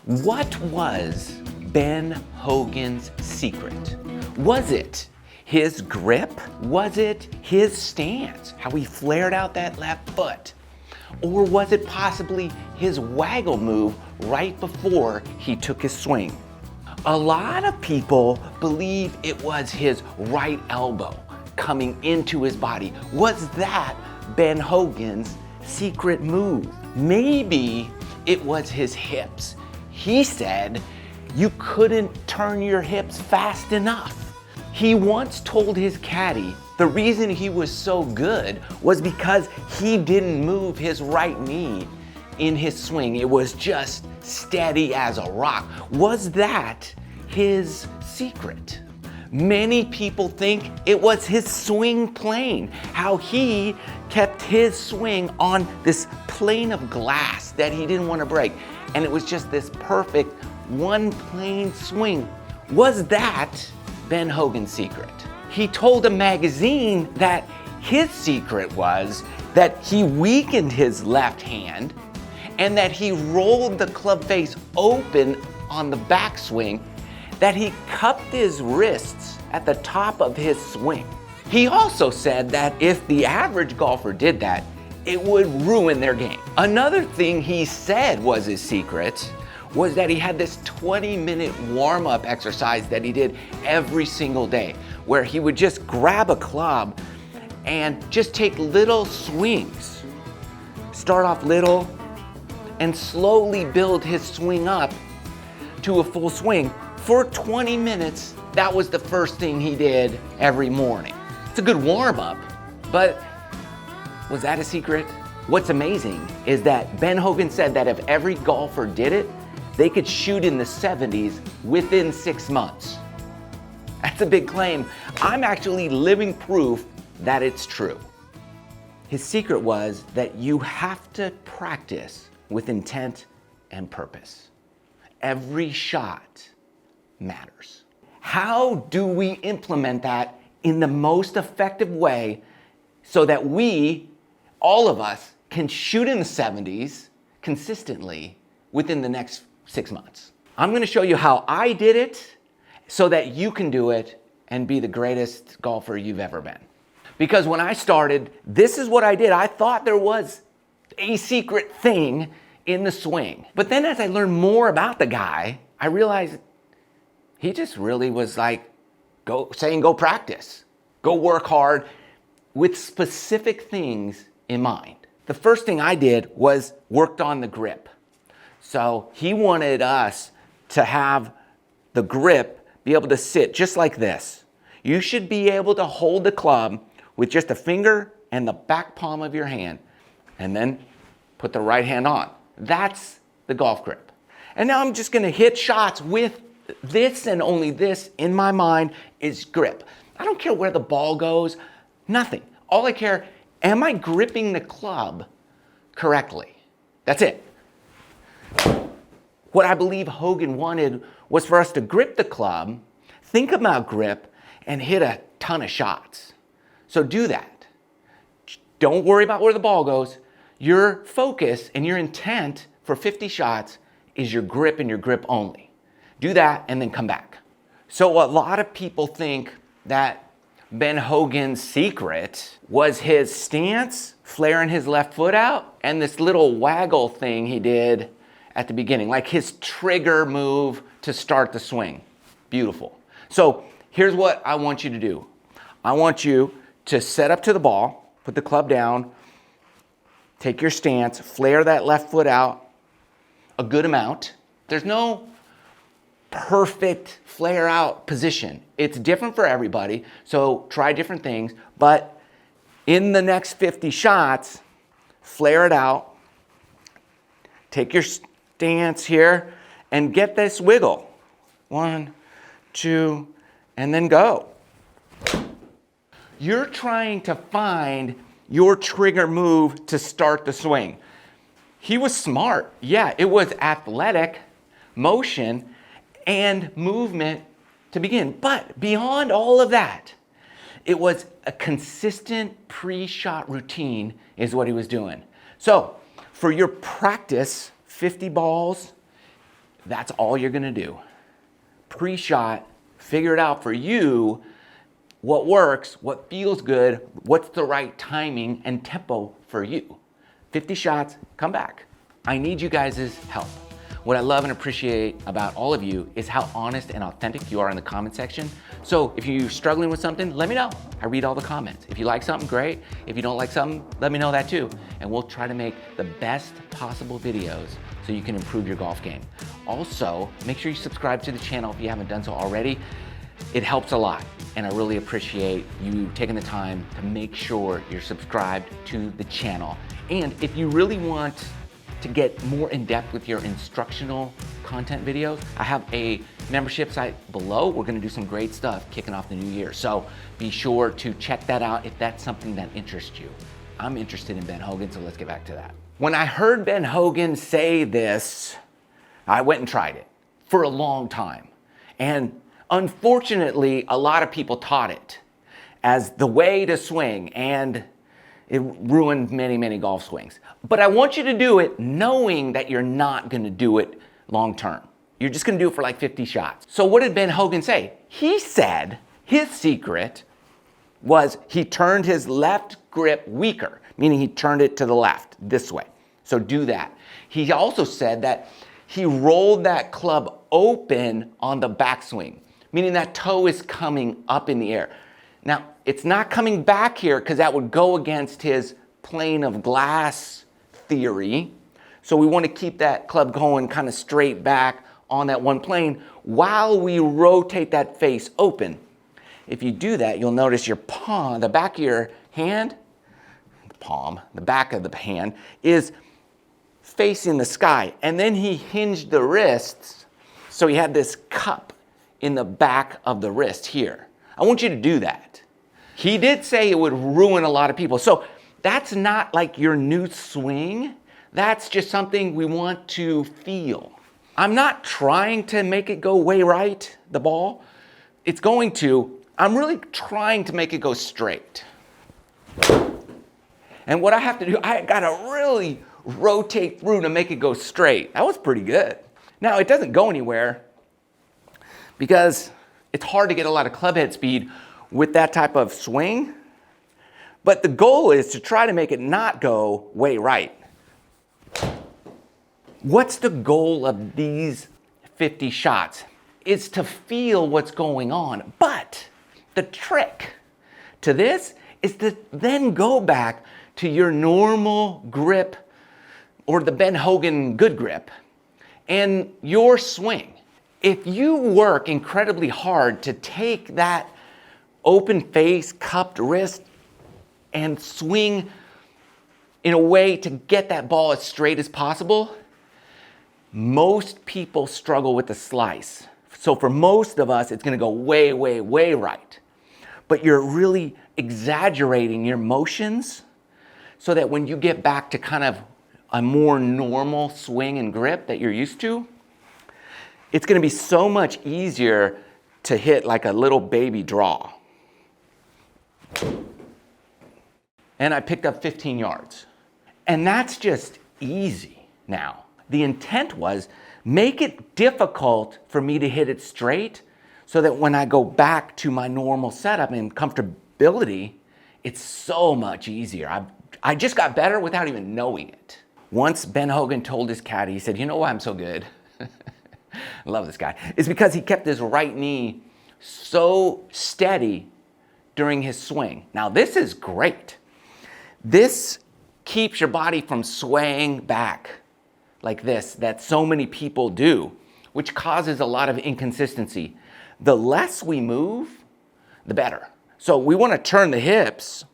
What was Ben Hogan's secret? Was it his grip? Was it his stance, how he flared out that left foot? Or was it possibly his waggle move right before he took his swing? A lot of people believe it was his right elbow coming into his body. Was that Ben Hogan's secret move? Maybe it was his hips. He said you couldn't turn your hips fast enough. He once told his caddy the reason he was so good was because he didn't move his right knee in his swing. It was just steady as a rock. Was that his secret? Many people think it was his swing plane, how he kept his swing on this plane of glass that he didn't want to break. And it was just this perfect one plane swing. Was that Ben Hogan's secret? He told a magazine that his secret was that he weakened his left hand and that he rolled the club face open on the backswing, that he cupped his wrists at the top of his swing. He also said that if the average golfer did that, it would ruin their game. Another thing he said was his secret was that he had this 20-minute warm-up exercise that he did every single day, where he would just grab a club and just take little swings. Start off little and slowly build his swing up to a full swing. For 20 minutes, that was the first thing he did every morning. It's a good warm-up, but was that a secret? What's amazing is that Ben Hogan said that if every golfer did it, they could shoot in the 70s within 6 months. That's a big claim. I'm actually living proof that it's true. His secret was that you have to practice with intent and purpose. Every shot matters. How do we implement that in the most effective way so that we, all of us, can shoot in the 70s consistently within the next 6 months? I'm going to show you how I did it so that you can do it and be the greatest golfer you've ever been. Because when I started, this is what I did. I thought there was a secret thing in the swing. But then as I learned more about the guy, I realized he just really was like go practice, go work hard with specific things in mind. The first thing I did was worked on the grip. So he wanted us to have the grip be able to sit just like this. You should be able to hold the club with just a finger and the back palm of your hand, and then put the right hand on. That's the golf grip. And now I'm just gonna hit shots with this and only this in my mind is grip. I don't care where the ball goes, nothing. All I care, am I gripping the club correctly? That's it. What I believe Hogan wanted was for us to grip the club, think about grip, and hit a ton of shots. So do that. Don't worry about where the ball goes. Your focus and your intent for 50 shots is your grip and your grip only. Do that and then come back. So a lot of people think that Ben Hogan's secret was his stance, flaring his left foot out, and this little waggle thing he did at the beginning, like his trigger move to start the swing. Beautiful. So here's what I want you to do. I want you to set up to the ball, put the club down, take your stance, flare that left foot out a good amount. There's no perfect flare out position. It's different for everybody, so try different things, but in the next 50 shots, flare it out, take your stance here, and get this wiggle. 1, 2, and then go. You're trying to find your trigger move to start the swing. He was smart. Yeah, it was athletic, motion, and movement to begin. But beyond all of that, it was a consistent pre-shot routine is what he was doing. So for your practice, 50 balls, That's all you're gonna do. Pre-shot, figure it out for you, what works, what feels good, what's the right timing and tempo for you. 50 shots, come back. I need you guys' help. What I love and appreciate about all of you is how honest and authentic you are in the comment section. So if you're struggling with something, let me know. I read all the comments. If you like something, great. If you don't like something, let me know that too. And we'll try to make the best possible videos so you can improve your golf game. Also, make sure you subscribe to the channel if you haven't done so already. It helps a lot, and I really appreciate you taking the time to make sure you're subscribed to the channel. And if you really want to get more in depth with your instructional content videos, I have a membership site below. We're gonna do some great stuff kicking off the new year. So be sure to check that out if that's something that interests you. I'm interested in Ben Hogan, so let's get back to that. When I heard Ben Hogan say this, I went and tried it for a long time. And unfortunately, a lot of people taught it as the way to swing, and it ruined many, many golf swings. But I want you to do it knowing that you're not gonna do it long term. You're just gonna do it for like 50 shots. So what did Ben Hogan say? He said his secret was he turned his left grip weaker, meaning he turned it to the left, this way. So do that. He also said that he rolled that club open on the backswing, meaning that toe is coming up in the air. Now, it's not coming back here because that would go against his plane of glass theory. So we want to keep that club going kind of straight back on that one plane while we rotate that face open. If you do that, you'll notice your palm, the back of your hand, the back of the hand is facing the sky. And then he hinged the wrists, so he had this cup in the back of the wrist here. I want you to do that. He did say it would ruin a lot of people. So that's not like your new swing. That's just something we want to feel. I'm not trying to make it go way right, the ball. It's going to. I'm really trying to make it go straight. And what I have to do, I gotta really rotate through to make it go straight. That was pretty good. Now, it doesn't go anywhere because it's hard to get a lot of club head speed with that type of swing. But the goal is to try to make it not go way right. What's the goal of these 50 shots? Is to feel what's going on. But the trick to this is to then go back to your normal grip or the Ben Hogan good grip and your swing. If you work incredibly hard to take that open face, cupped wrist, and swing in a way to get that ball as straight as possible, most people struggle with the slice. So for most of us, it's gonna go way, way, way right. But you're really exaggerating your motions so that when you get back to kind of a more normal swing and grip that you're used to, it's gonna be so much easier to hit like a little baby draw. And I picked up 15 yards. And that's just easy now. The intent was make it difficult for me to hit it straight so that when I go back to my normal setup and comfortability, it's so much easier. I just got better without even knowing it. Once Ben Hogan told his caddy, he said, you know why I'm so good? I love this guy. It's because he kept his right knee so steady during his swing. Now this is great. This keeps your body from swaying back like this, that so many people do, which causes a lot of inconsistency. The less we move, the better. So we want to turn the hips,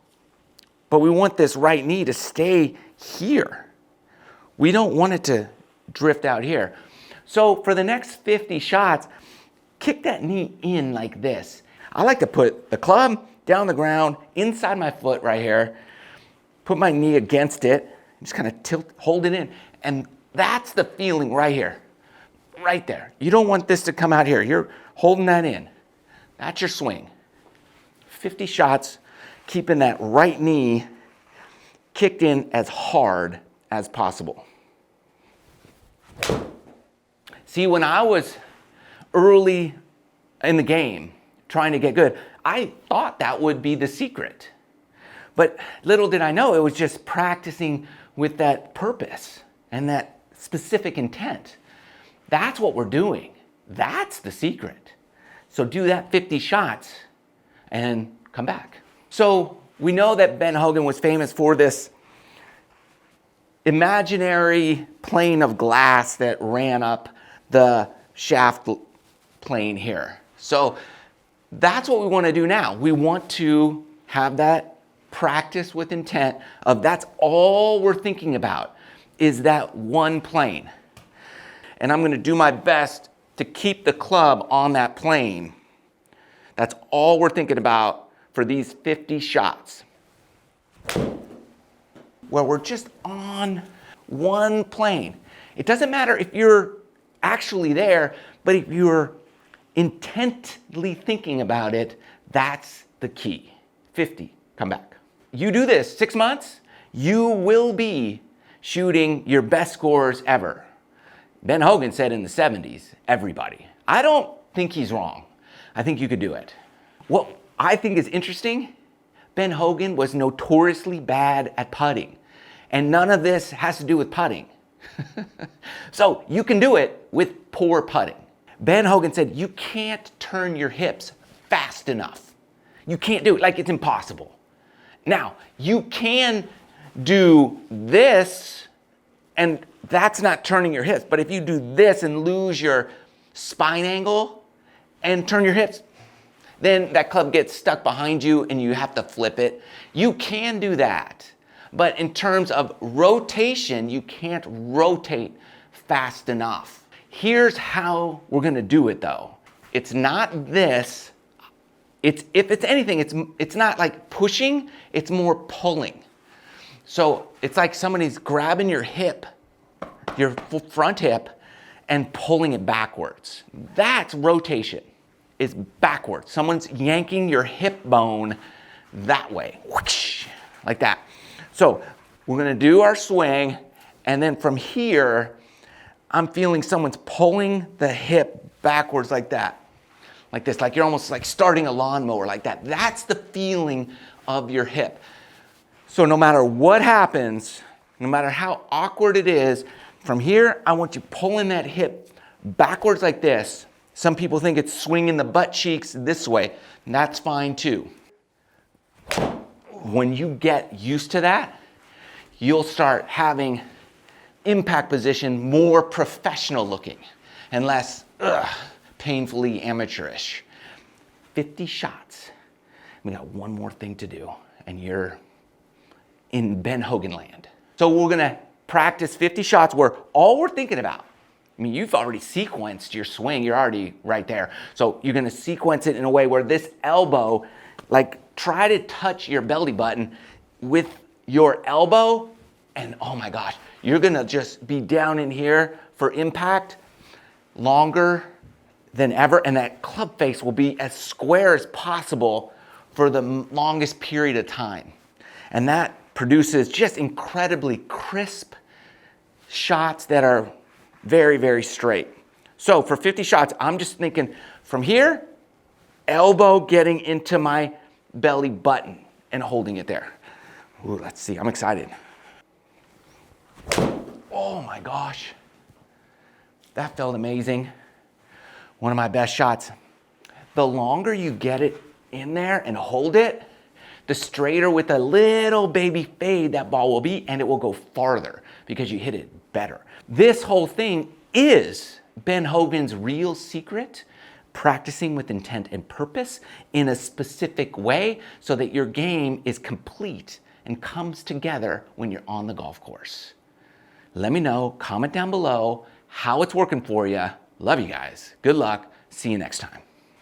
but we want this right knee to stay here. We don't want it to drift out here. So for the next 50 shots, kick that knee in like this. I like to put the club down the ground, inside my foot right here, put my knee against it, just kind of tilt, hold it in. And that's the feeling right here, right there. You don't want this to come out here. You're holding that in. That's your swing. 50 shots, keeping that right knee kicked in as hard as possible. See, when I was early in the game, trying to get good, I thought that would be the secret. But little did I know, it was just practicing with that purpose and that specific intent. That's what we're doing. That's the secret. So do that 50 shots and come back. So we know that Ben Hogan was famous for this imaginary plane of glass that ran up the shaft plane here. So that's what we want to do now. We want to have that practice with intent of that's all we're thinking about is that one plane. And I'm going to do my best to keep the club on that plane. That's all we're thinking about for these 50 shots. Where we're just on one plane. It doesn't matter if you're actually there, but if you're intently thinking about it, that's the key. 50, come back. You do this 6 months, you will be shooting your best scores ever. Ben Hogan said in the 70s, everybody. I don't think he's wrong. I think you could do it. What I think is interesting, Ben Hogan was notoriously bad at putting. And none of this has to do with putting. So you can do it with poor putting. Ben Hogan said you can't turn your hips fast enough. You can't do it, like it's impossible. Now, you can do this, and that's not turning your hips. But if you do this and lose your spine angle and turn your hips, then that club gets stuck behind you and you have to flip it. You can do that. But in terms of rotation, you can't rotate fast enough. Here's how we're gonna do it though. It's not this. If it's anything, it's not like pushing, it's more pulling. So it's like somebody's grabbing your hip, your front hip, and pulling it backwards. That's rotation. It's backwards. Someone's yanking your hip bone that way, whoosh, like that. So we're gonna do our swing, and then from here, I'm feeling someone's pulling the hip backwards like that. Like this, like you're almost like starting a lawnmower like that. That's the feeling of your hip. So no matter what happens, no matter how awkward it is, from here, I want you pulling that hip backwards like this. Some people think it's swinging the butt cheeks this way, and that's fine too. When you get used to that, you'll start having impact position more professional looking and less painfully amateurish. 50 shots. We got one more thing to do, and you're in Ben Hogan land. So we're gonna practice 50 shots where all we're thinking about, I mean, you've already sequenced your swing, you're already right there. So you're gonna sequence it in a way where this elbow, like try to touch your belly button with your elbow, and oh my gosh, you're gonna just be down in here for impact longer than ever, and that club face will be as square as possible for the longest period of time. And that produces just incredibly crisp shots that are very, very straight. So for 50 shots, I'm just thinking from here, elbow getting into my belly button and holding it there. Ooh, let's see, I'm excited. Oh my gosh, that felt amazing. One of my best shots. The longer you get it in there and hold it, the straighter with a little baby fade that ball will be, and it will go farther because you hit it better. This whole thing is Ben Hogan's real secret, practicing with intent and purpose in a specific way so that your game is complete and comes together when you're on the golf course. Let me know, comment down below how it's working for you. Love you guys. Good luck. See you next time.